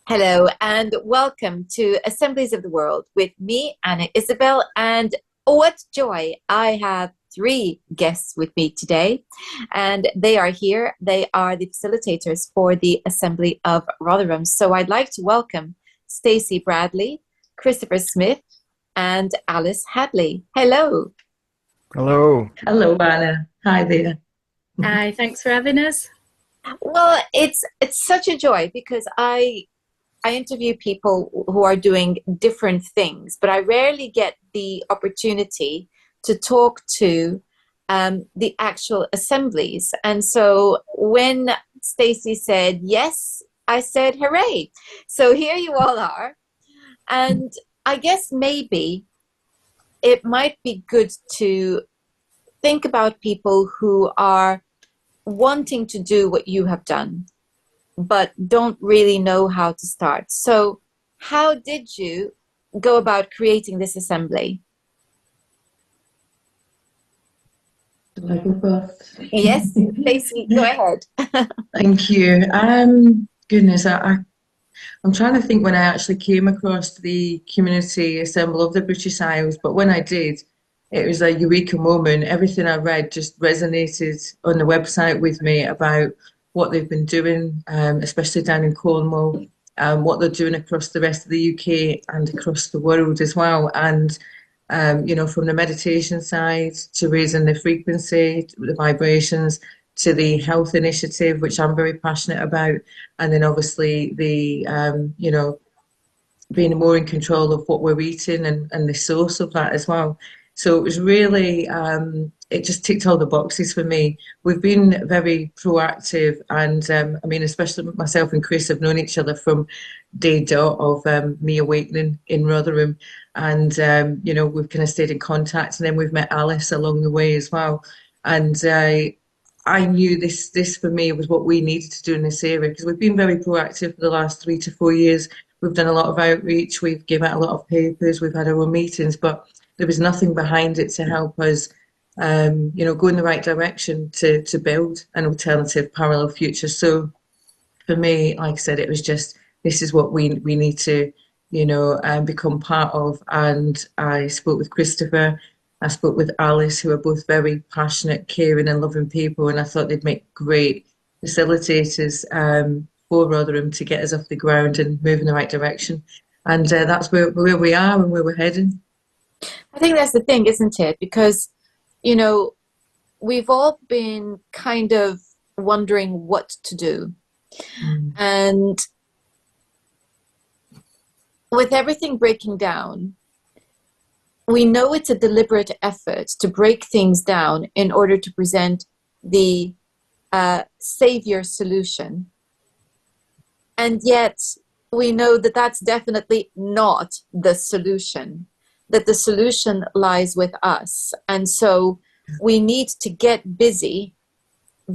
Hello and welcome to Assemblies of the World with me, Anna Isabel. And what joy! I have three guests with me today, and they are here. They are the facilitators for the Assembly of Rotherham. So I'd like to welcome Stacey Bradley, Christopher Smith, and Alice Hadley. Hello. Hello. Hello, Anna. Hi there. Hi, thanks for having us. Well, it's such a joy because I interview people who are doing different things, but I rarely get the opportunity to talk to the actual assemblies. And so when Stacey said yes, I said hooray. So here you all are. And I guess maybe it might be good to think about people who are wanting to do what you have done but don't really know how to start. So how did you go about creating this assembly? Shall I go first? Yes, Stacey, go ahead. Thank you. Goodness, I'm trying to think when I actually came across the Community Assembly of the British Isles, but when I did, it was a eureka moment. Everything I read just resonated on the website with me about what they've been doing, especially down in Cornwall, what they're doing across the rest of the UK and across the world as well. And, from the meditation side to raising the frequency, the vibrations, to the health initiative, which I'm very passionate about. And then obviously being more in control of what we're eating and the source of that as well. So it was really, it just ticked all the boxes for me. We've been very proactive, and especially myself and Chris have known each other from day dot of me awakening in Rotherham, and we've kind of stayed in contact, and then we've met Alice along the way as well. And I knew this for me was what we needed to do in this area, because we've been very proactive for the last 3 to 4 years. We've done a lot of outreach, we've given out a lot of papers, we've had our own meetings, but there was nothing behind it to help us, go in the right direction to build an alternative parallel future. So for me, like I said, it was just, this is what we need to, become part of. And I spoke with Christopher, I spoke with Alice, who are both very passionate, caring and loving people. And I thought they'd make great facilitators for Rotherham to get us off the ground and move in the right direction. And that's where we are and where we're heading. I think that's the thing, isn't it? Because, we've all been kind of wondering what to do. And with everything breaking down, we know it's a deliberate effort to break things down in order to present the savior solution. And yet we know that that's definitely not the solution, that the solution lies with us. And so we need to get busy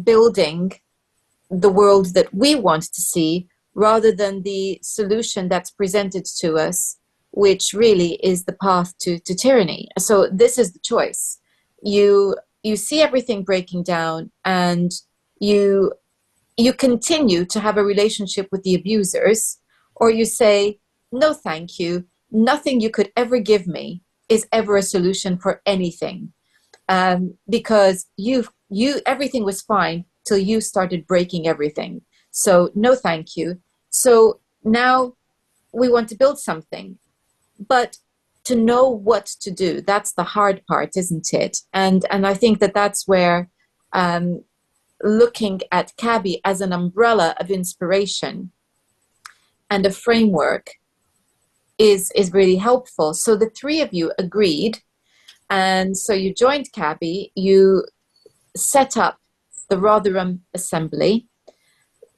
building the world that we want to see, rather than the solution that's presented to us, which really is the path to tyranny. So this is the choice. You see everything breaking down, and you continue to have a relationship with the abusers, or you say, no, thank you. Nothing you could ever give me is ever a solution for anything, because everything was fine till you started breaking everything. So no, thank you. So now we want to build something, but to know what to do, that's the hard part, isn't it? And I think that that's where looking at CABI as an umbrella of inspiration and a framework is really helpful. So the three of you agreed, and so you joined CABI, you set up the Rotherham Assembly.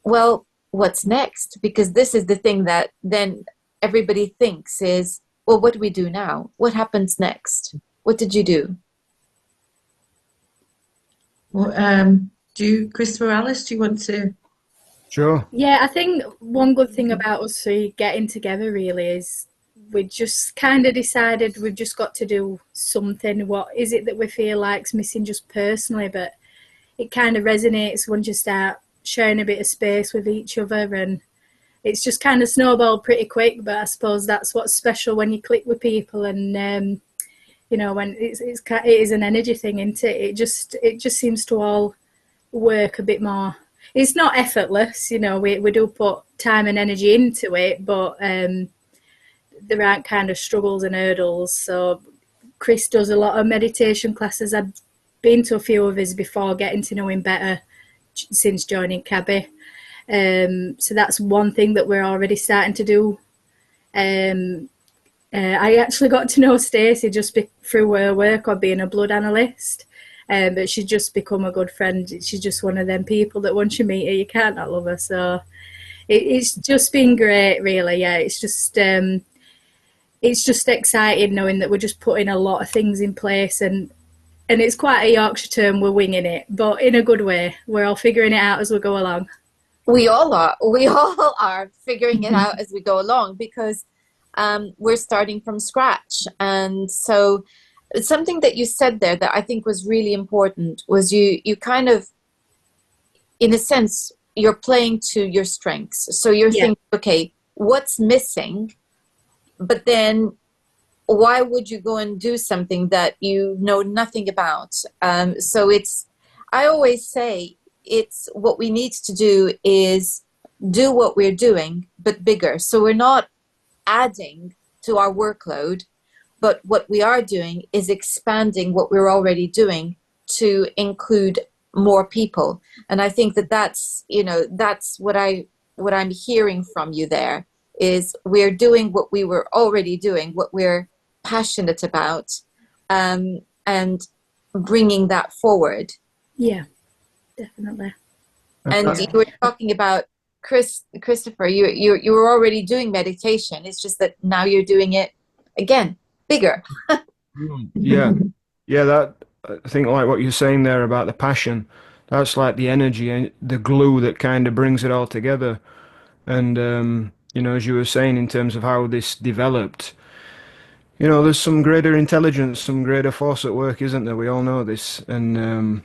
Well, what's next? Because this is the thing that then everybody thinks is, well, what do we do now? What happens next? What did you do? Well, Christopher, Alice, do you want to? Sure. Yeah, I think one good thing about us getting together really is we just kind of decided we've just got to do something. What is it that we feel like's missing just personally? But it kind of resonates once you start sharing a bit of space with each other and it's just kind of snowballed pretty quick. But I suppose that's what's special when you click with people, and you know, when it is an energy thing, isn't it? It just seems to all work a bit more. It's not effortless, you know. We do put time and energy into it, but there aren't kind of struggles and hurdles. So Chris does a lot of meditation classes. I've been to a few of his before, getting to know him better since joining Cabby. So that's one thing that we're already starting to do. I actually got to know Stacey just through her work on being a blood analyst, but she's just become a good friend. She's just one of them people that once you meet her, you can't not love her. So it's just been great, really. Yeah, it's just exciting knowing that we're just putting a lot of things in place, and it's quite a Yorkshire term, we're winging it, but in a good way. We're all figuring it out as we go along. We all are figuring it out as we go along, because we're starting from scratch. And so something that you said there that I think was really important was you kind of, in a sense, you're playing to your strengths. So you're thinking, okay, what's missing? But then why would you go and do something that you know nothing about? So I always say, it's what we need to do is do what we're doing, but bigger. So we're not adding to our workload, but what we are doing is expanding what we're already doing to include more people. And I think that's what I'm hearing from you there is we're doing what we were already doing, what we're passionate about, and bringing that forward. Yeah, definitely. And you were talking about Christopher, you were already doing meditation. It's just that now you're doing it again, bigger. Yeah. That, I think, like what you're saying there about the passion, that's like the energy and the glue that kind of brings it all together. And as you were saying, in terms of how this developed, there's some greater intelligence, some greater force at work, isn't there? We all know this, and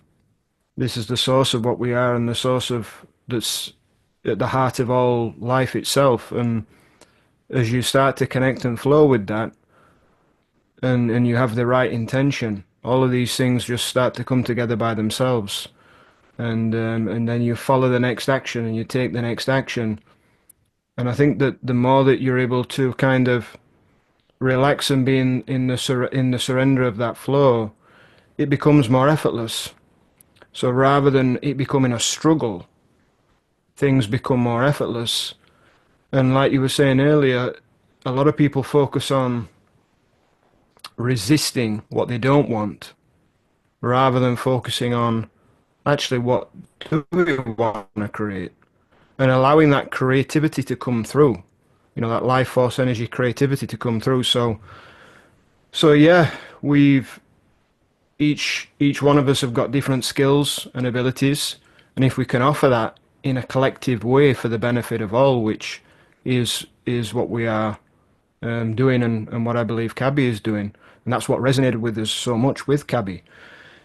this is the source of what we are, and the source of that's at the heart of all life itself. And as you start to connect and flow with that, and you have the right intention, all of these things just start to come together by themselves. And then you follow the next action, and you take the next action. And I think that the more that you're able to kind of relax and be in the surrender of that flow, it becomes more effortless. So rather than it becoming a struggle, things become more effortless. And like you were saying earlier, a lot of people focus on resisting what they don't want, rather than focusing on actually what do we want to create, and allowing that creativity to come through, that life force energy creativity to come through. So yeah, we've each one of us have got different skills and abilities, and if we can offer that in a collective way for the benefit of all, which is what we are doing, and what I believe Cabby is doing, and that's what resonated with us so much with Cabby,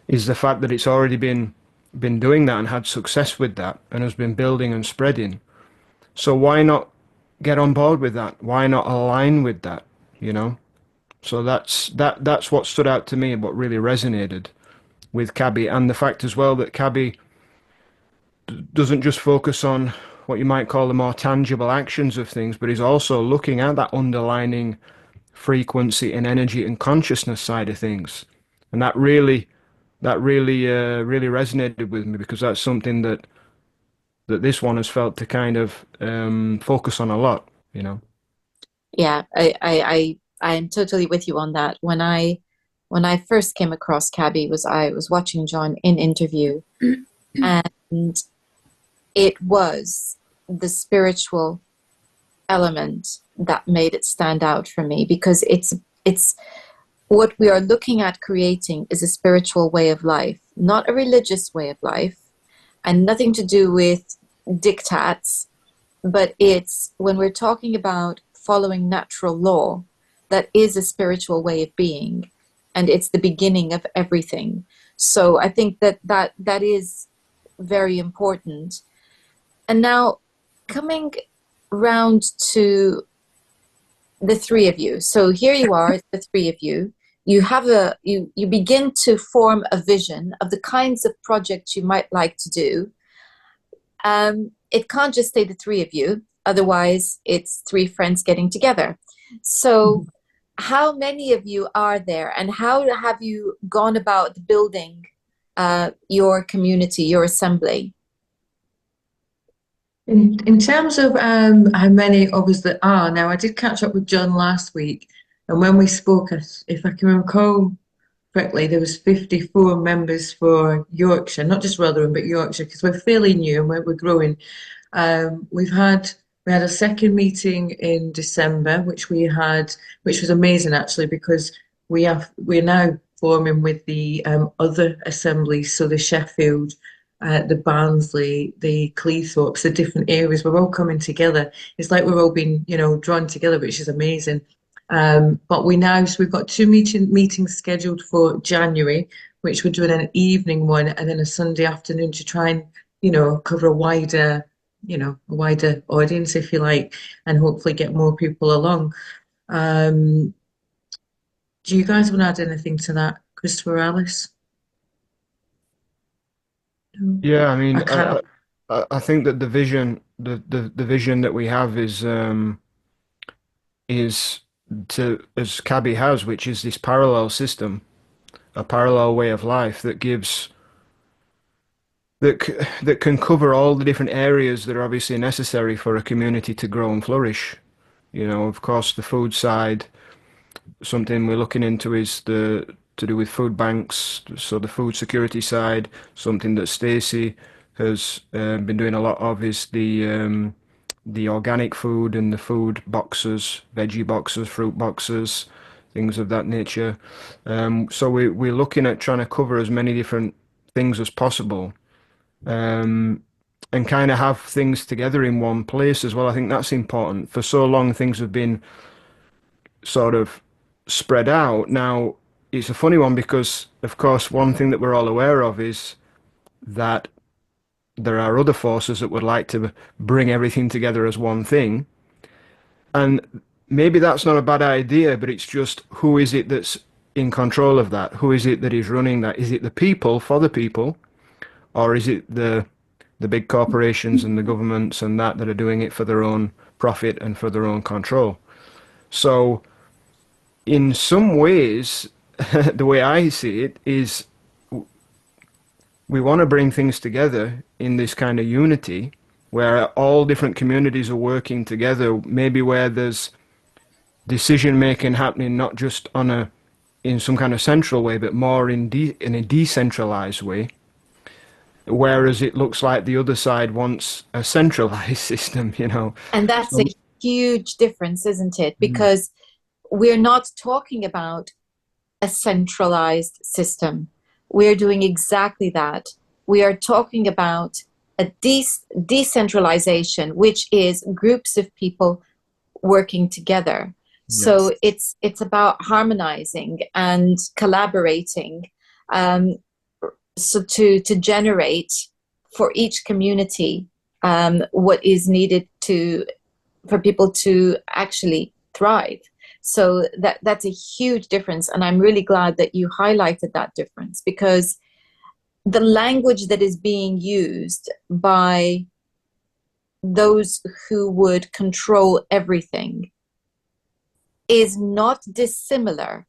is the fact that it's already been doing that and had success with that, and has been building and spreading. So why not get on board with that? Why not align with that? So that's what stood out to me and what really resonated with Cabby, and the fact as well that Cabby doesn't just focus on what you might call the more tangible actions of things, but is also looking at that underlining frequency and energy and consciousness side of things. And that really resonated with me, because that's something that this one has felt to kind of focus on a lot. Yeah, I am totally with you on that. When I first came across Cabby, I was watching John in interview, and it was the spiritual element that made it stand out for me, because it's what we are looking at creating is a spiritual way of life, not a religious way of life, and nothing to do with diktats, but it's when we're talking about following natural law, that is a spiritual way of being, and it's the beginning of everything. So I think that is very important. And now, coming round to the three of you. So here you are, the three of you. You have you begin to form a vision of the kinds of projects you might like to do. It can't just stay the three of you, otherwise it's three friends getting together. So how many of you are there, and how have you gone about building your community, your assembly? In terms of how many of us there are now, I did catch up with John last week, and when we spoke, if I can recall correctly, there was 54 members for Yorkshire, not just Rotherham, but Yorkshire, because we're fairly new and we're growing. We had a second meeting in December, which was amazing actually, because we're now forming with the other assemblies, so the Sheffield, the Barnsley, the Cleethorpes, the different areas. We're all coming together. It's like we're all being, drawn together, which is amazing. But so we've got two meetings scheduled for January, which we're doing an evening one and then a Sunday afternoon to try and, cover a wider audience, if you like, and hopefully get more people along. Do you guys want to add anything to that, Christopher, Alice? Yeah, I mean, I think that the vision, the vision that we have is to, as Cabby has, which is this parallel system, a parallel way of life that gives that can cover all the different areas that are obviously necessary for a community to grow and flourish. Of course, the food side, something we're looking into is to do with food banks, so the food security side. Something that Stacey has been doing a lot of is the organic food and the food boxes, veggie boxes, fruit boxes, things of that nature. So we're looking at trying to cover as many different things as possible, and kind of have things together in one place as well. I think that's important. For so long, things have been sort of spread out. Now, it's a funny one because, of course, one thing that we're all aware of is that there are other forces that would like to bring everything together as one thing. And maybe that's not a bad idea, but it's just, who is it that's in control of that? Who is it that is running that? Is it the people for the people? Or is it the big corporations and the governments and that are doing it for their own profit and for their own control? So in some ways, the way I see it is, we want to bring things together in this kind of unity where all different communities are working together, maybe where there's decision making happening not just in some kind of central way, but more in a decentralized way. Whereas it looks like the other side wants a centralized system, And that's a huge difference, isn't it? Because we're not talking about a centralized system. We're doing exactly that. We are talking about a decentralization, which is groups of people working together. Yes. So it's about harmonizing and collaborating, so to generate for each community what is needed for people to actually thrive. So that's a huge difference, and I'm really glad that you highlighted that difference, because the language that is being used by those who would control everything is not dissimilar,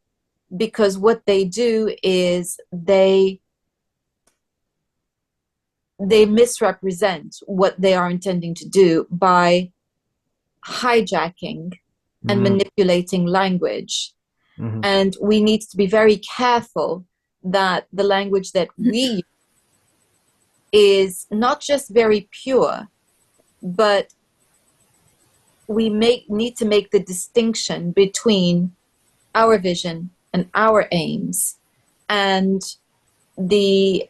because what they do is they misrepresent what they are intending to do by hijacking and manipulating language. And we need to be very careful that the language that we use is not just very pure, but we need to make the distinction between our vision and our aims and the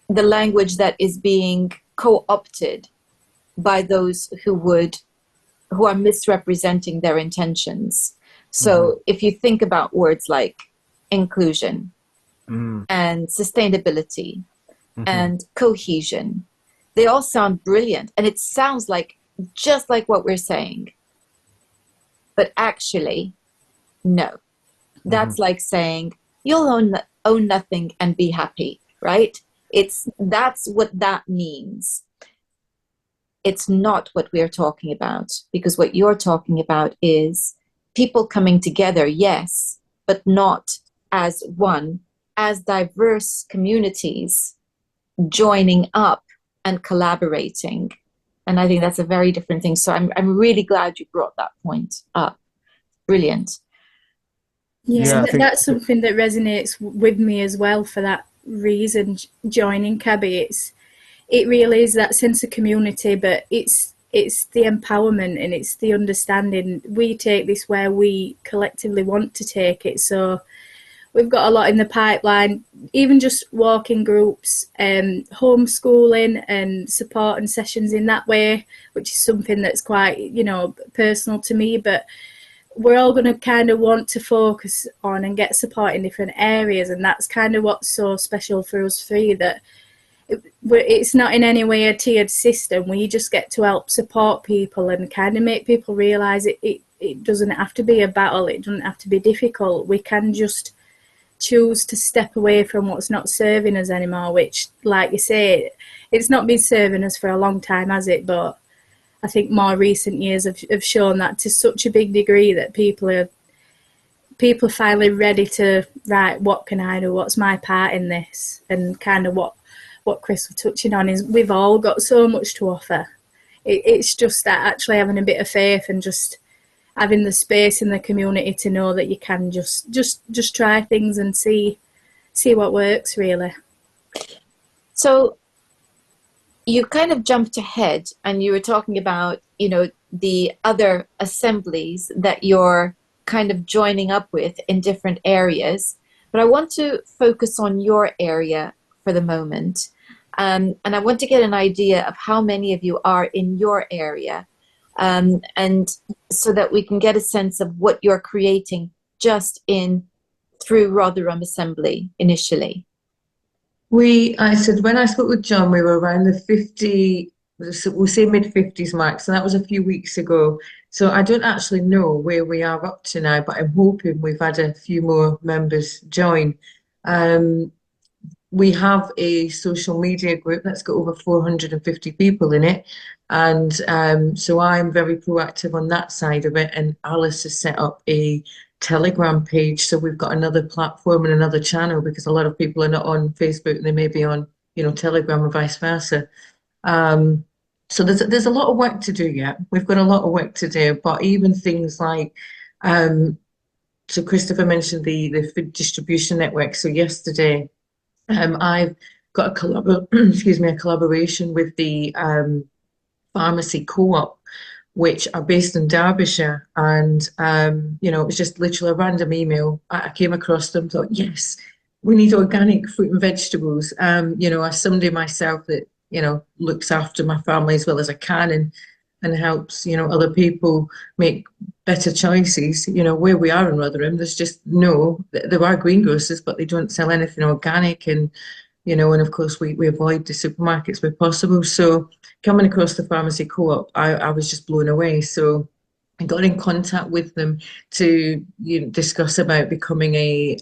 language that is being co-opted by those who are misrepresenting their intentions. So if you think about words like inclusion and sustainability and cohesion, they all sound brilliant. And it sounds like just like what we're saying. But actually, no. That's like saying you'll own nothing and be happy, right? That's what that means. It's not what we're talking about, because what you're talking about is people coming together, yes, but not as one, as diverse communities joining up and collaborating. And I think that's a very different thing. So I'm really glad you brought that point up. Brilliant. Yeah, that's something that resonates with me as well for that reason, joining Cabby. It really is that sense of community, but it's the empowerment and it's the understanding. We take this where we collectively want to take it. So we've got a lot in the pipeline, even just walking groups, homeschooling and support and sessions in that way, which is something that's quite, you know, personal to me. But we're all going to kind of want to focus on and get support in different areas. And that's kind of what's so special for us three, that it's not in any way a tiered system. We just get to help support people and kind of make people realise it doesn't have to be a battle. It doesn't have to be difficult. We can just choose to step away from what's not serving us anymore, which, like you say, it's not been serving us for a long time, has it? But I think more recent years have shown that to such a big degree that people are finally ready to, right, what can I do? What's my part in this? And kind of what Chris was touching on is we've all got so much to offer. It's just that actually having a bit of faith and just having the space in the community to know that you can just try things and see what works, really. So you kind of jumped ahead and you were talking about, you know, the other assemblies that you're kind of joining up with in different areas. But I want to focus on your area for the moment. And I want to get an idea of how many of you are in your area. And so that we can get a sense of what you're creating just through Rotherham Assembly initially. I said when I spoke with John, we were around the 50, we'll say mid-50s mark, so that was a few weeks ago. So I don't actually know where we are up to now, but I'm hoping we've had a few more members join. We have a social media group that's got over 450 people in it. And so I'm very proactive on that side of it. And Alice has set up a Telegram page. So we've got another platform and another channel, because a lot of people are not on Facebook. They may be on, you know, Telegram or vice versa. So there's a lot of work to do yet. We've got a lot of work to do, but even things like, so Christopher mentioned the food distribution network. So yesterday, I've got a collaboration with the pharmacy co-op, which are based in Derbyshire, and you know, it was just literally a random email. I came across them, thought, yes, we need organic fruit and vegetables. You know, as somebody myself that, you know, looks after my family as well as I can, and helps, you know, other people make better choices. You know, where we are in Rotherham, there's just there are greengrocers, but they don't sell anything organic, and you know, and of course we avoid the supermarkets where possible. So coming across the pharmacy co-op, I was just blown away. So I got in contact with them to, you know, discuss about becoming a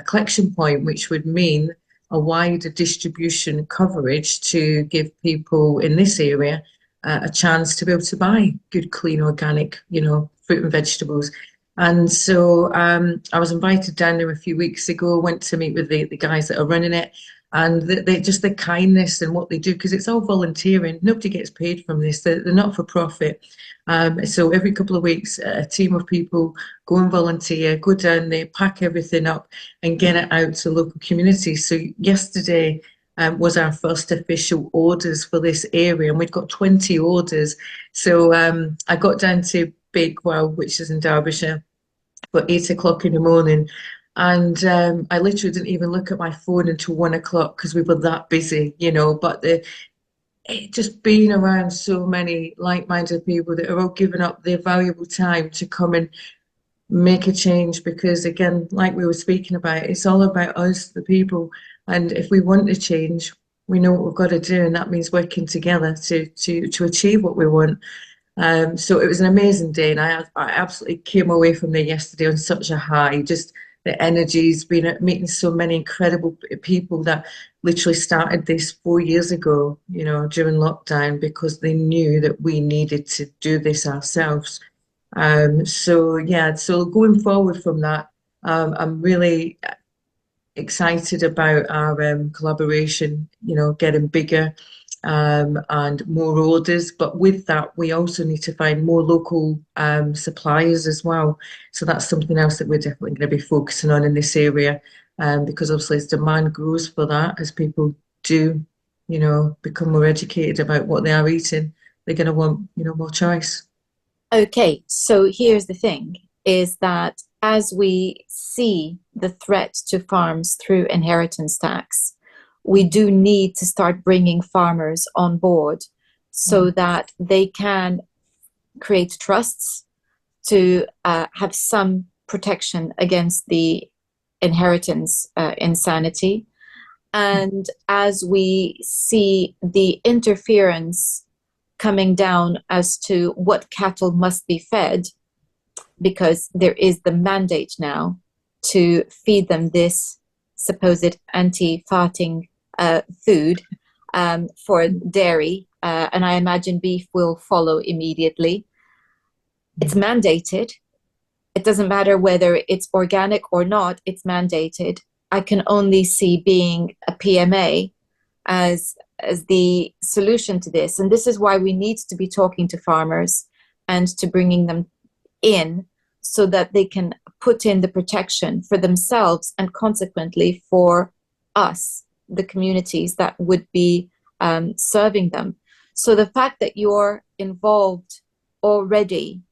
collection point, which would mean a wider distribution coverage to give people in this area a chance to be able to buy good, clean, organic, you know, fruit and vegetables. And so I was invited down there a few weeks ago, went to meet with the guys that are running it, and they just the kindness and what they do, because it's all volunteering. Nobody gets paid from this. They're not for profit. So every couple of weeks, a team of people go and volunteer, go down there, pack everything up and get it out to local communities. So yesterday was our first official orders for this area, and we've got 20 orders. So I got down to Bakewell, which is in Derbyshire, for 8 o'clock in the morning. And I literally didn't even look at my phone until 1 o'clock because we were that busy, you know. But it just being around so many like-minded people that are all giving up their valuable time to come and make a change, because again, like we were speaking about, it's all about us, the people. And if we want to change, we know what we've got to do, and that means working together to achieve what we want. So it was an amazing day, and I absolutely came away from there yesterday on such a high. Just the energy's been at meeting so many incredible people that literally started this 4 years ago, you know, during lockdown, because they knew that we needed to do this ourselves. So yeah, so going forward from that, I'm really excited about our collaboration, you know, getting bigger and more orders. But with that, we also need to find more local suppliers as well. So that's something else that we're definitely going to be focusing on in this area, because obviously as demand grows for that, as people do, you know, become more educated about what they are eating, they're going to want, you know, more choice. Okay, so here's the thing, is that as we see the threat to farms through inheritance tax, we do need to start bringing farmers on board so that they can create trusts to have some protection against the inheritance insanity. And as we see the interference coming down as to what cattle must be fed, because there is the mandate now to feed them this supposed anti-farting food for dairy, and I imagine beef will follow immediately. It's mandated. It doesn't matter whether it's organic or not, it's mandated. I can only see being a PMA as the solution to this. And this is why we need to be talking to farmers and to bringing them in so that they can put in the protection for themselves and consequently for us, the communities that would be serving them. So the fact that you're involved already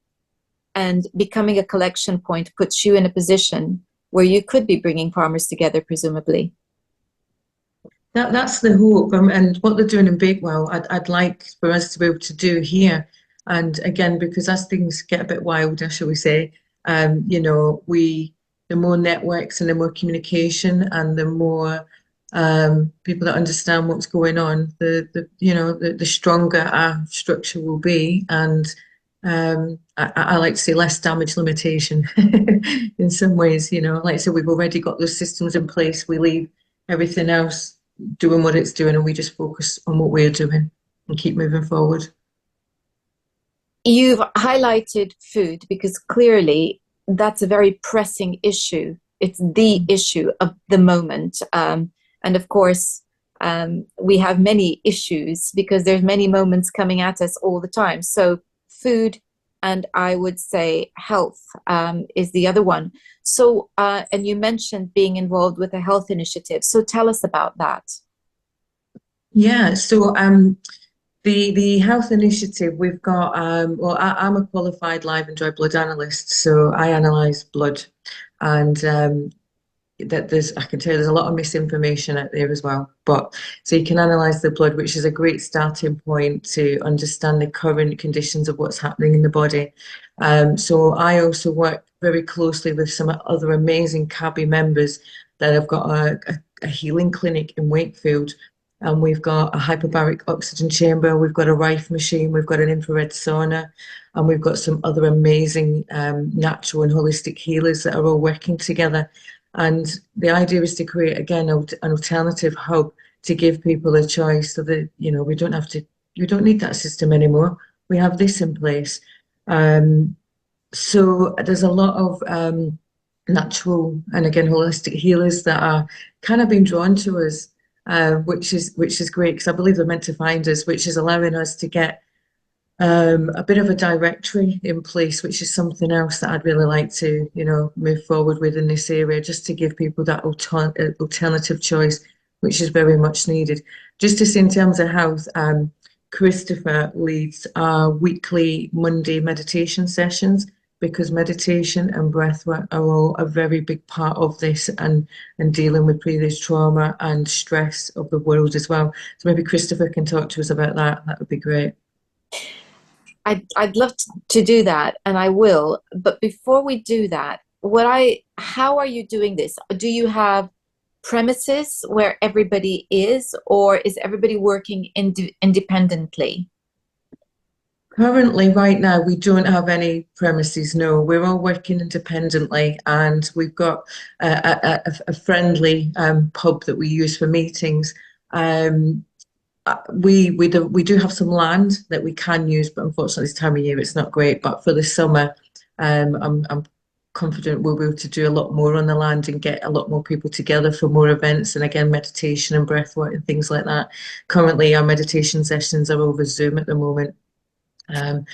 and becoming a collection point puts you in a position where you could be bringing farmers together, presumably. That's the hope, and what they're doing in Bakewell, I'd like for us to be able to do here. And again, because as things get a bit wilder, shall we say, you know, the more networks and the more communication and the more people that understand what's going on, the stronger our structure will be. And I like to say less damage limitation in some ways, you know, like I said, we've already got those systems in place. We leave everything else doing what it's doing and we just focus on what we're doing and keep moving forward. You've highlighted food because clearly that's a very pressing issue. It's the issue of the moment. And of course, we have many issues because there's many moments coming at us all the time. So food and I would say health is the other one. So, and you mentioned being involved with a health initiative. So tell us about that. Yeah, so the health initiative, we've got, well, I'm a qualified live and dry blood analyst, so I analyse blood, and that I can tell you there's a lot of misinformation out there as well. But so you can analyse the blood, which is a great starting point to understand the current conditions of what's happening in the body. So I also work very closely with some other amazing CABI members that have got a healing clinic in Wakefield. And we've got a hyperbaric oxygen chamber, we've got a Rife machine, we've got an infrared sauna, and we've got some other amazing natural and holistic healers that are all working together. And the idea is to create, again, an alternative hub to give people a choice so that, you know, we don't need that system anymore. We have this in place. So there's a lot of natural and, again, holistic healers that are kind of being drawn to us. Which is great because I believe they're meant to find us, which is allowing us to get a bit of a directory in place, which is something else that I'd really like to, you know, move forward with in this area, just to give people that alternative choice, which is very much needed. Just to say in terms of health, Christopher leads our weekly Monday meditation sessions, because meditation and breathwork are all a very big part of this and dealing with previous trauma and stress of the world as well. So maybe Christopher can talk to us about that. That would be great. I'd love to do that, and I will. But before we do that, how are you doing this? Do you have premises where everybody is, or is everybody working independently? Currently, right now, we don't have any premises. No, we're all working independently, and we've got a friendly pub that we use for meetings. Um, we do have some land that we can use, but unfortunately, this time of year it's not great. But for the summer, I'm confident we'll be able to do a lot more on the land and get a lot more people together for more events, and again, meditation and breath work and things like that. Currently, our meditation sessions are over Zoom at the moment. Um,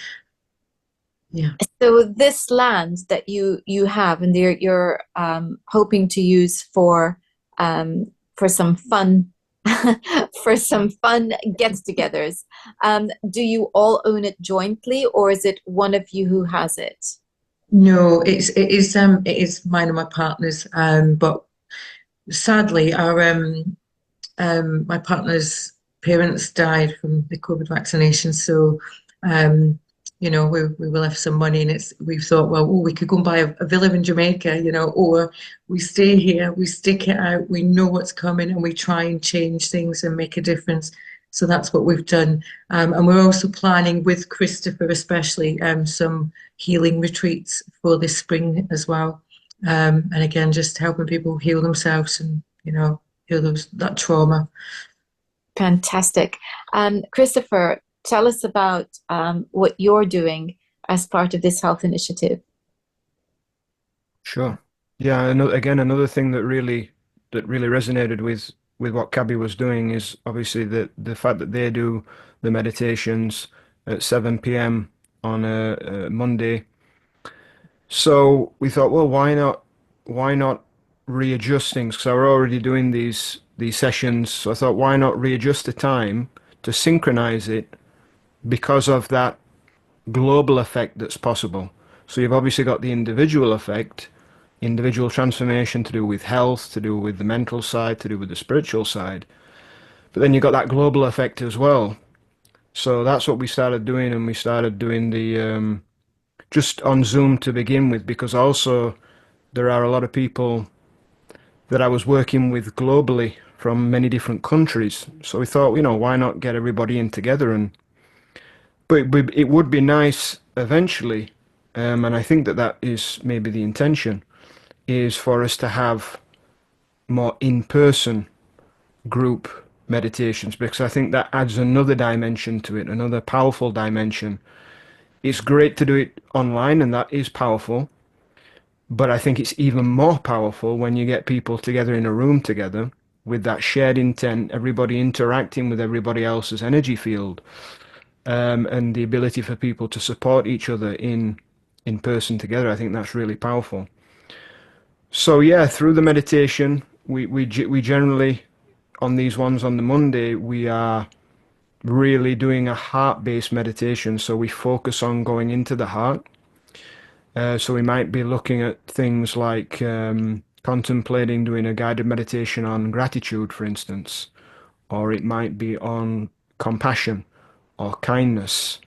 yeah. So this land that you have and you're hoping to use for some fun for some fun get-togethers. Do you all own it jointly, or is it one of you who has it? No, it is mine and my partner's. But sadly, our my partner's parents died from the COVID vaccination, so um, we will have some money, and we've thought, well, we could go and buy a villa in Jamaica, or we stay here, we stick it out, we know what's coming, and we try and change things and make a difference. So that's what we've done, and we're also planning with Christopher, especially, some healing retreats for this spring as well, and again, just helping people heal themselves and heal that trauma. Fantastic. Christopher, tell us about what you're doing as part of this health initiative. Sure. Yeah, another thing that really resonated with what Cabby was doing is obviously the fact that they do the meditations at 7 p.m. on a Monday. So we thought, well, why not readjust things? Because I were already doing these sessions, so I thought, why not readjust the time to synchronize it because of that global effect that's possible. So you've obviously got the individual effect, individual transformation to do with health, to do with the mental side, to do with the spiritual side. But then you've got that global effect as well. So that's what we started doing, and we started doing the just on Zoom to begin with, because also there are a lot of people that I was working with globally from many different countries. So we thought, why not get everybody in together? But it would be nice eventually, and I think that is maybe the intention, is for us to have more in-person group meditations, because I think that adds another dimension to it, another powerful dimension. It's great to do it online, and that is powerful, but I think it's even more powerful when you get people together in a room together with that shared intent, everybody interacting with everybody else's energy field, and the ability for people to support each other in person together. I think that's really powerful. So yeah, through the meditation, we generally, on these ones on the Monday, we are really doing a heart-based meditation. So we focus on going into the heart. So we might be looking at things like contemplating doing a guided meditation on gratitude, for instance, or it might be on compassion or kindness,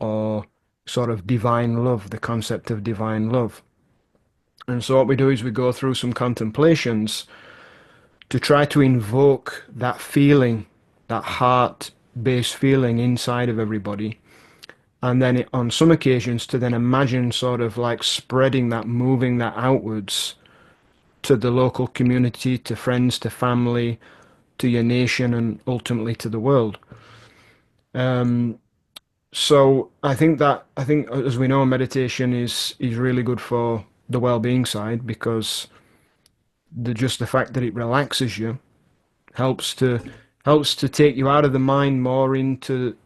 or sort of divine love, the concept of divine love. And so what we do is we go through some contemplations to try to invoke that feeling, that heart-based feeling inside of everybody. And then on some occasions to then imagine sort of like spreading that, moving that outwards to the local community, to friends, to family, to your nation, and ultimately to the world. So I think, as we know, meditation is really good for the well-being side, because just the fact that it relaxes you helps to take you out of the mind more into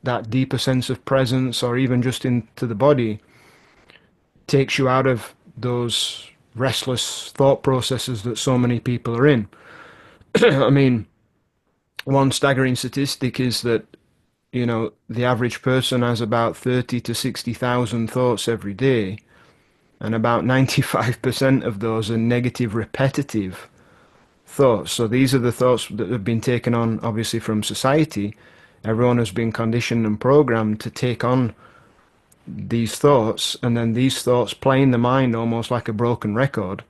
that deeper sense of presence, or even just into the body, takes you out of those restless thought processes that so many people are in. I mean, one staggering statistic is that the average person has about 30 to 60,000 thoughts every day, and about 95% of those are negative, repetitive thoughts. So these are the thoughts that have been taken on, obviously, from society. Everyone has been conditioned and programmed to take on these thoughts, and then these thoughts play in the mind almost like a broken record.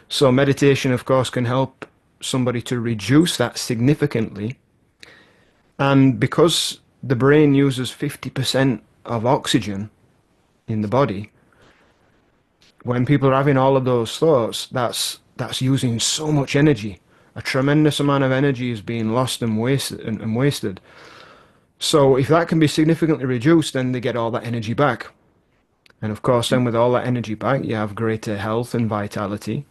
So meditation, of course, can help somebody to reduce that significantly. And because the brain uses 50% of oxygen in the body. When people are having all of those thoughts, that's using so much energy. A tremendous amount of energy is being lost and wasted. So if that can be significantly reduced, then they get all that energy back. And of course, then with all that energy back, you have greater health and vitality.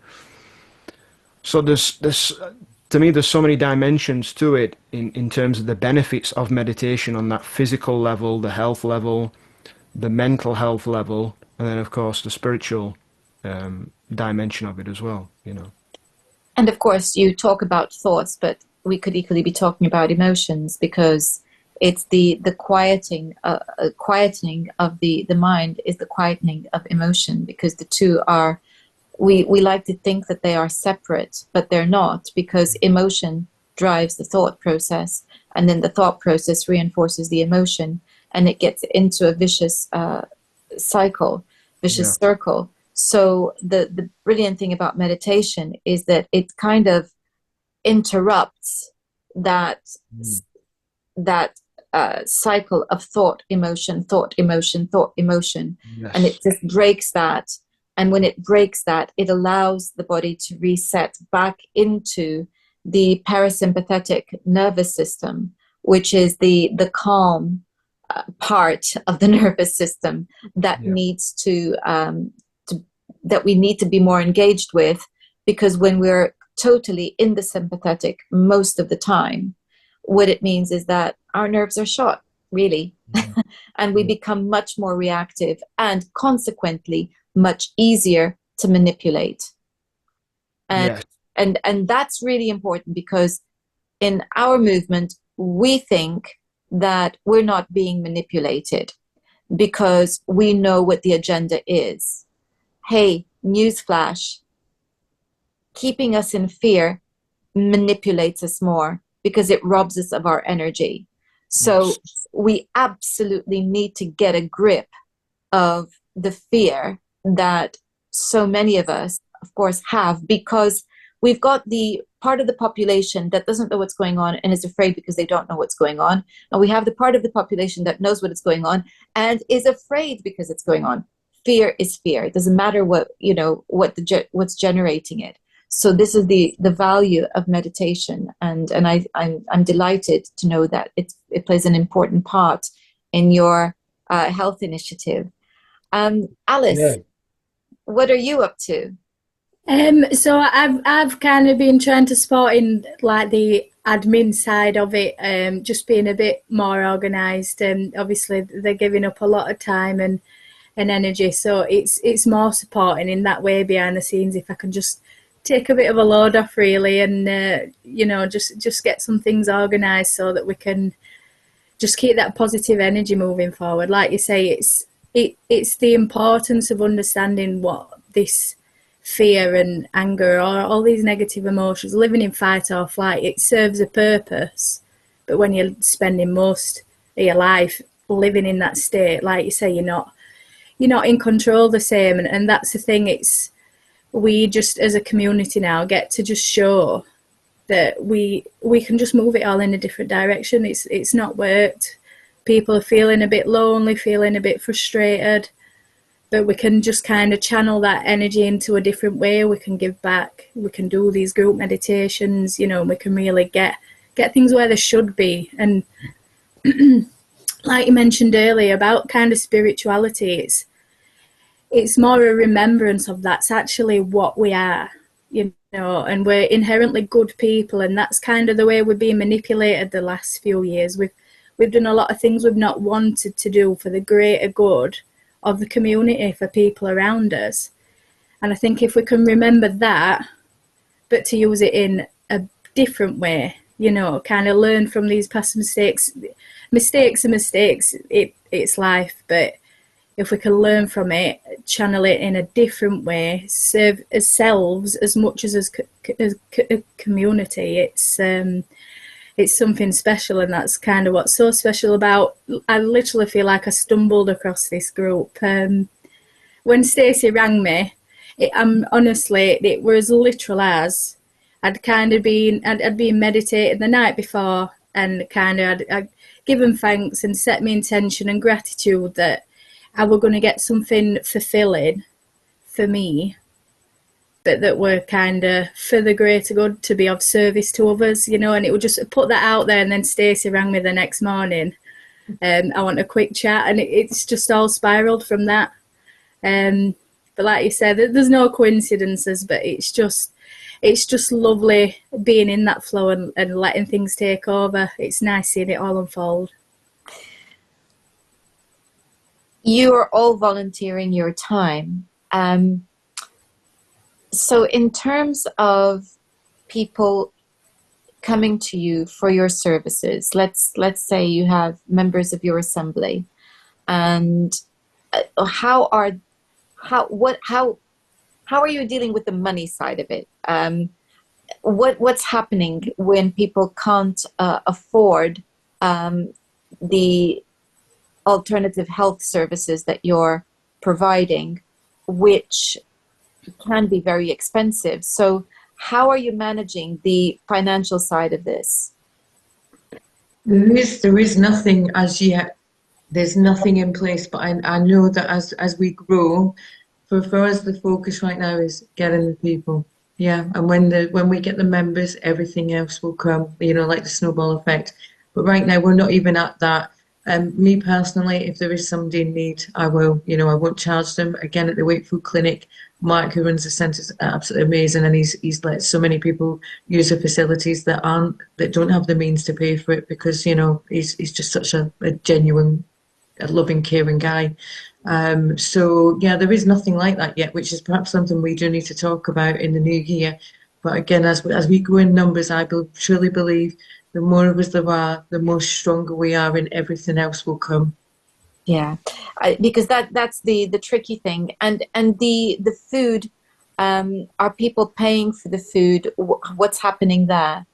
So to me, there's so many dimensions to it in terms of the benefits of meditation on that physical level, the health level, the mental health level, and then of course the spiritual dimension of it as well, you know. And of course, you talk about thoughts, but we could equally be talking about emotions, because it's the quieting of the mind is the quietening of emotion, because the two are, we like to think that they are separate, but they're not, because emotion drives the thought process, and then the thought process reinforces the emotion, and it gets into a vicious circle. So the brilliant thing about meditation is that it kind of interrupts that cycle of thought, emotion, thought, emotion, thought, emotion. Yes. And it just breaks that. And when it breaks that, it allows the body to reset back into the parasympathetic nervous system, which is the calm part of the nervous system that needs to that we need to be more engaged with, because when we're totally in the sympathetic most of the time, what it means is that our nerves are shot, really, and we become much more reactive and consequently much easier to manipulate. And and that's really important, because in our movement, we think that we're not being manipulated because we know what the agenda is. Hey, newsflash, keeping us in fear manipulates us more, because it robs us of our energy. So we absolutely need to get a grip of the fear that so many of us, of course, have, because we've got the part of the population that doesn't know what's going on and is afraid because they don't know what's going on. And we have the part of the population that knows what is going on and is afraid because it's going on. Fear is fear. It doesn't matter what, you know, what's generating it. So this is the value of meditation, and I'm delighted to know that it plays an important part in your health initiative. Alice, what are you up to? So I've kind of been trying to support in like the admin side of it, just being a bit more organised, and obviously they're giving up a lot of time and energy, so it's more supporting in that way behind the scenes, if I can just take a bit of a load off, really, and you know, just get some things organised so that we can just keep that positive energy moving forward. Like you say, it's the importance of understanding what this fear and anger or all these negative emotions, living in fight or flight, it serves a purpose. But when you're spending most of your life living in that state, like you say, you're not in control the same, and that's the thing. We just as a community now get to just show that we can just move it all in a different direction. It's not worked. People are feeling a bit lonely, feeling a bit frustrated, but we can just kind of channel that energy into a different way. We can give back. We can do these group meditations, you know, and we can really get things where they should be. And like you mentioned earlier about kind of spirituality, it's more a remembrance of that's actually what we are, you know, and we're inherently good people, and that's kind of the way we're being manipulated the last few years. We've done a lot of things we've not wanted to do for the greater good of the community, for people around us. And I think if we can remember that, but to use it in a different way, you know, kind of learn from these past mistakes. Mistakes are mistakes, it's life, but if we can learn from it, channel it in a different way, serve ourselves as much as a community, it's something special. And that's kind of what's so special about, I literally feel like I stumbled across this group. When Stacey rang me, honestly, it was literal as I'd been meditating the night before, and kind of given thanks and set my intention and gratitude that I were going to get something fulfilling for me, but that were kind of for the greater good, to be of service to others, you know. And it would just put that out there, and then Stacey rang me the next morning, I want a quick chat, and it's just all spiraled from that. But like you said, there's no coincidences, but it's just lovely being in that flow and letting things take over. It's nice seeing it all unfold. You are all volunteering your time. So in terms of people coming to you for your services, let's say you have members of your assembly, and how are you dealing with the money side of it? What's happening when people can't afford the alternative health services that you're providing, which can be very expensive? So how are you managing the financial side of this? There is nothing as yet. There's nothing in place, but I know that as we grow, for us the focus right now is getting the people. Yeah, and when we get the members, everything else will come, you know, like the snowball effect. But right now we're not even at that. Me personally, if there is somebody in need, I will, you know, I won't charge them. Again, at the Wakefield Clinic, Mark, who runs the centre, is absolutely amazing, and he's let so many people use the facilities that don't have the means to pay for it, because, you know, he's just such a genuine, a loving, caring guy. So yeah, there is nothing like that yet, which is perhaps something we do need to talk about in the new year. But again, as we grow in numbers, I truly believe the more of us there are, the more stronger we are, and everything else will come. Yeah, because that's the tricky thing. And the food, are people paying for the food? What's happening there?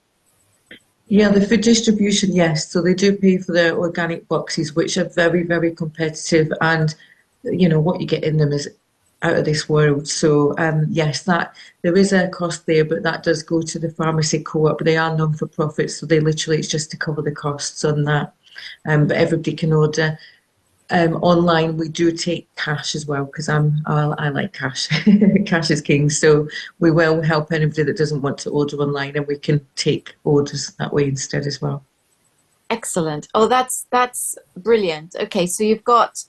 Yeah, the food distribution, yes. So they do pay for the organic boxes, which are very, very competitive, and you know what you get in them is out of this world. So yes, that there is a cost there, but that does go to the pharmacy co-op. They are non-for-profit, so they literally, it's just to cover the costs on that. But everybody can order. Online, we do take cash as well, because I like cash. Cash is king. So we will help anybody that doesn't want to order online, and we can take orders that way instead as well. Excellent. Oh, that's brilliant. Okay, so you've got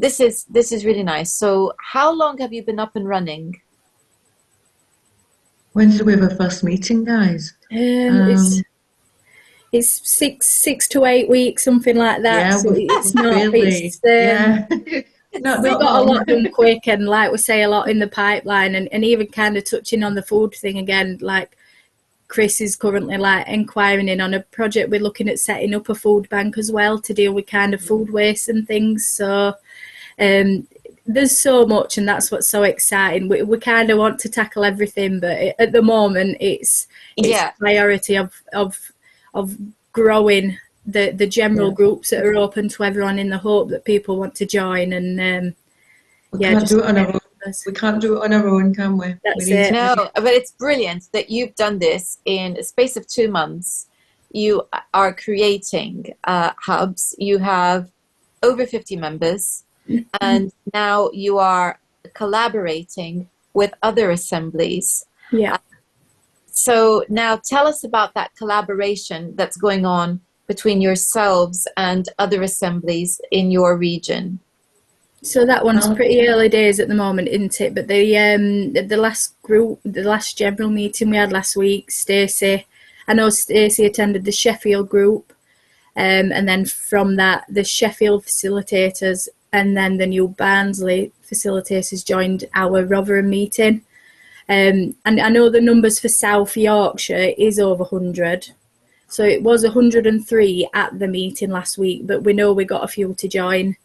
this is really nice. So how long have you been up and running? When did we have our first meeting, guys? It's 6 to 8 weeks, something like that. Yeah, so it's not really. yeah. Not we got long. a lot done quick, and like we say, a lot in the pipeline, and even kind of touching on the food thing again, like Chris is currently like inquiring in on a project. We're looking at setting up a food bank as well to deal with kind of food waste and things. So there's so much, and that's what's so exciting. We kind of want to tackle everything, but at the moment it's priority of growing the general groups that are open to everyone, in the hope that people want to join. And we can't do it on our own. We can't do it on our own, can we? That's it. No, but it's brilliant that you've done this in a space of 2 months. You are creating hubs. You have over 50 members, and now you are collaborating with other assemblies. Yeah. So now tell us about that collaboration that's going on between yourselves and other assemblies in your region. So that one's pretty early days at the moment, isn't it? But the last general meeting we had last week, I know Stacey attended the Sheffield group, and then from that, the Sheffield facilitators and then the new Barnsley facilitators joined our Rotherham meeting. And I know the numbers for South Yorkshire is over 100. So it was 103 at the meeting last week, but we know we got a few to join.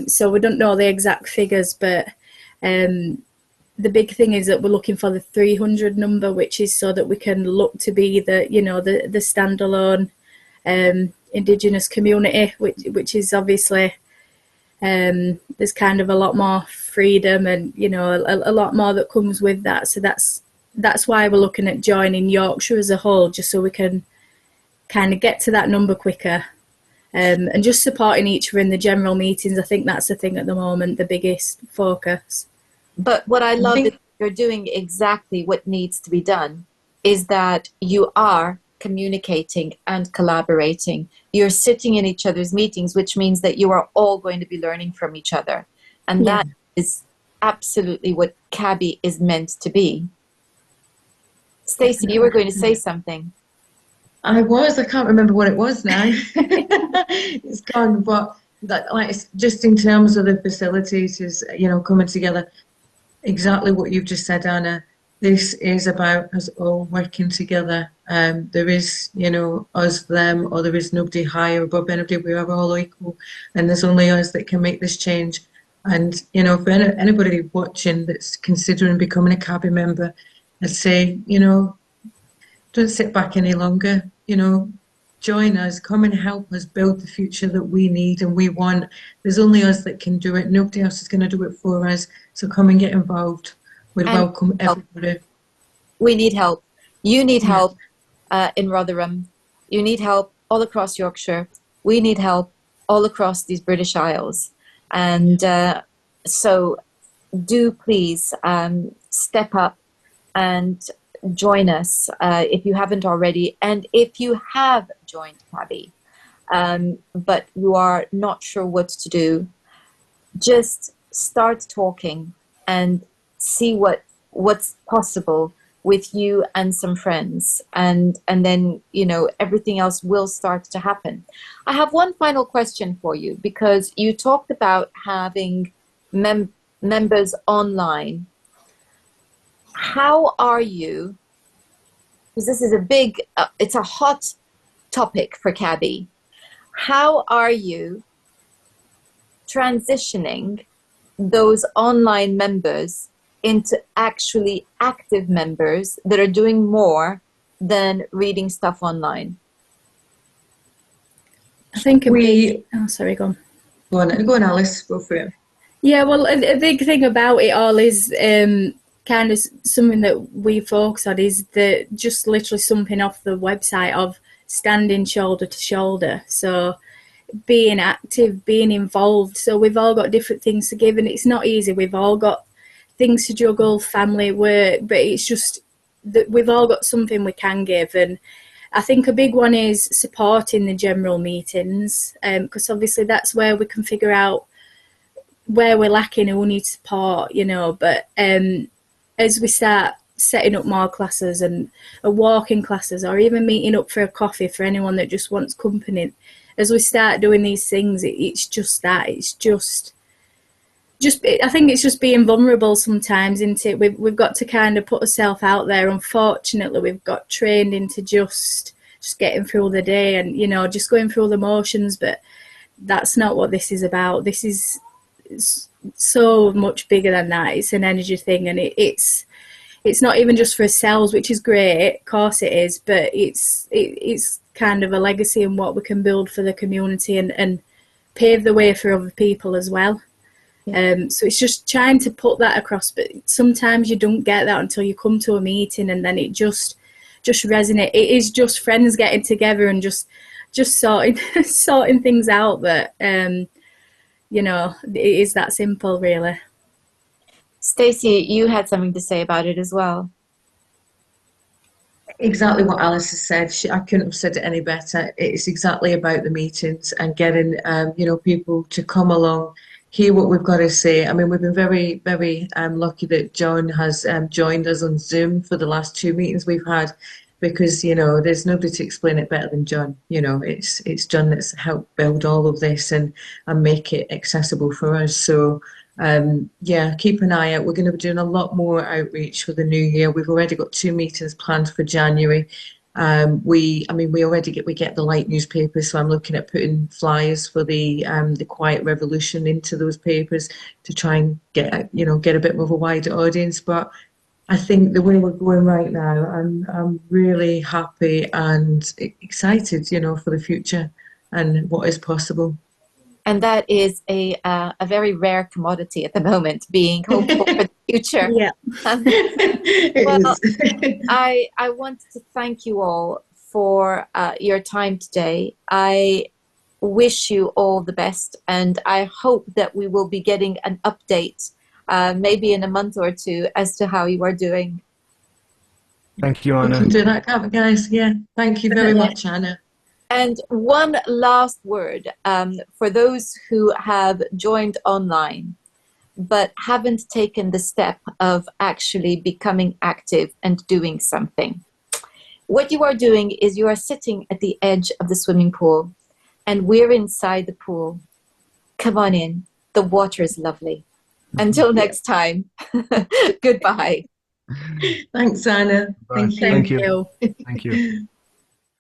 So we don't know the exact figures, but the big thing is that we're looking for the 300 number, which is so that we can look to be the standalone Indigenous community, which is obviously there's kind of a lot more freedom and a lot more that comes with that. So that's why we're looking at joining Yorkshire as a whole, just so we can kind of get to that number quicker. and just supporting each other in the general meetings. I think that's the thing at the moment, the biggest focus. But what I love is you're doing exactly what needs to be done, is that you are communicating and collaborating. You're sitting in each other's meetings, which means that you are all going to be learning from each other. And that is absolutely what CABI is meant to be. Stacey, you were going to say something. I can't remember what it was now. It's gone, but that, like, just in terms of the facilitators, coming together, exactly what you've just said, Anna. This is about us all working together. There is, us, them, or there is nobody higher above anybody. We are all equal, and there's only us that can make this change. And, for anybody watching that's considering becoming a CABI member, I'd say, don't sit back any longer. Join us, come and help us build the future that we need and we want. There's only us that can do it. Nobody else is going to do it for us. So come and get involved. We'd welcome everybody. We need help. You need help in Rotherham. You need help all across Yorkshire. We need help all across these British Isles. And so do please step up and join us if you haven't already. And if you have joined CABI, but you are not sure what to do, just start talking and see what's possible with you and some friends, and then everything else will start to happen. I have one final question for you, because you talked about having members online. How are you, because this is it's a hot topic for CABI, how are you transitioning those online members into actually active members that are doing more than reading stuff online? I think sorry, go on. Go on, Alice, go for it. Yeah, well, a big thing about it all is kind of something that we focus on, is just literally something off the website of standing shoulder to shoulder. So being active, being involved. So we've all got different things to give, and it's not easy. We've all got things to juggle, family, work, but it's just that we've all got something we can give. And I think a big one is supporting the general meetings, because obviously that's where we can figure out where we're lacking and we need support, but as we start setting up more classes and walking classes, or even meeting up for a coffee for anyone that just wants company, as we start doing these things, it's just that, it's just I think it's just being vulnerable sometimes, isn't it? We've got to kind of put ourselves out there. Unfortunately, we've got trained into just getting through the day and, just going through the motions, but that's not what this is about. This is so much bigger than that. It's an energy thing, and it's not even just for ourselves, which is great, of course it is, but it's kind of a legacy and what we can build for the community and pave the way for other people as well. So it's just trying to put that across, but sometimes you don't get that until you come to a meeting, and then it just resonates. It is just friends getting together and just sorting things out that it is that simple, really. Stacey, you had something to say about it as well. Exactly what Alice has said. I couldn't have said it any better. It's exactly about the meetings and getting people to come along, hear what we've got to say. I mean, we've been very, very lucky that John has joined us on Zoom for the last 2 meetings we've had, because there's nobody to explain it better than John. It's John that's helped build all of this and make it accessible for us. So keep an eye out. We're going to be doing a lot more outreach for the new year. We've already got 2 meetings planned for January. We get the light newspapers, so I'm looking at putting flyers for the Quiet Revolution into those papers to try and get a bit more of a wider audience. But I think the way we're going right now, I'm really happy and excited, for the future and what is possible. And that is a very rare commodity at the moment, being hopeful for the future. Yeah. Well, I want to thank you all for your time today. I wish you all the best, and I hope that we will be getting an update maybe in a month or two as to how you are doing. Thank you, We Anna. can do that, can't we, guys? Yeah. Thank you very much, Anna. And one last word for those who have joined online but haven't taken the step of actually becoming active and doing something. What you are doing is you are sitting at the edge of the swimming pool, and we're inside the pool. Come on in. The water is lovely. Until next time, goodbye. Thanks, Anna. Bye. Thank you. Thank you. Thank you.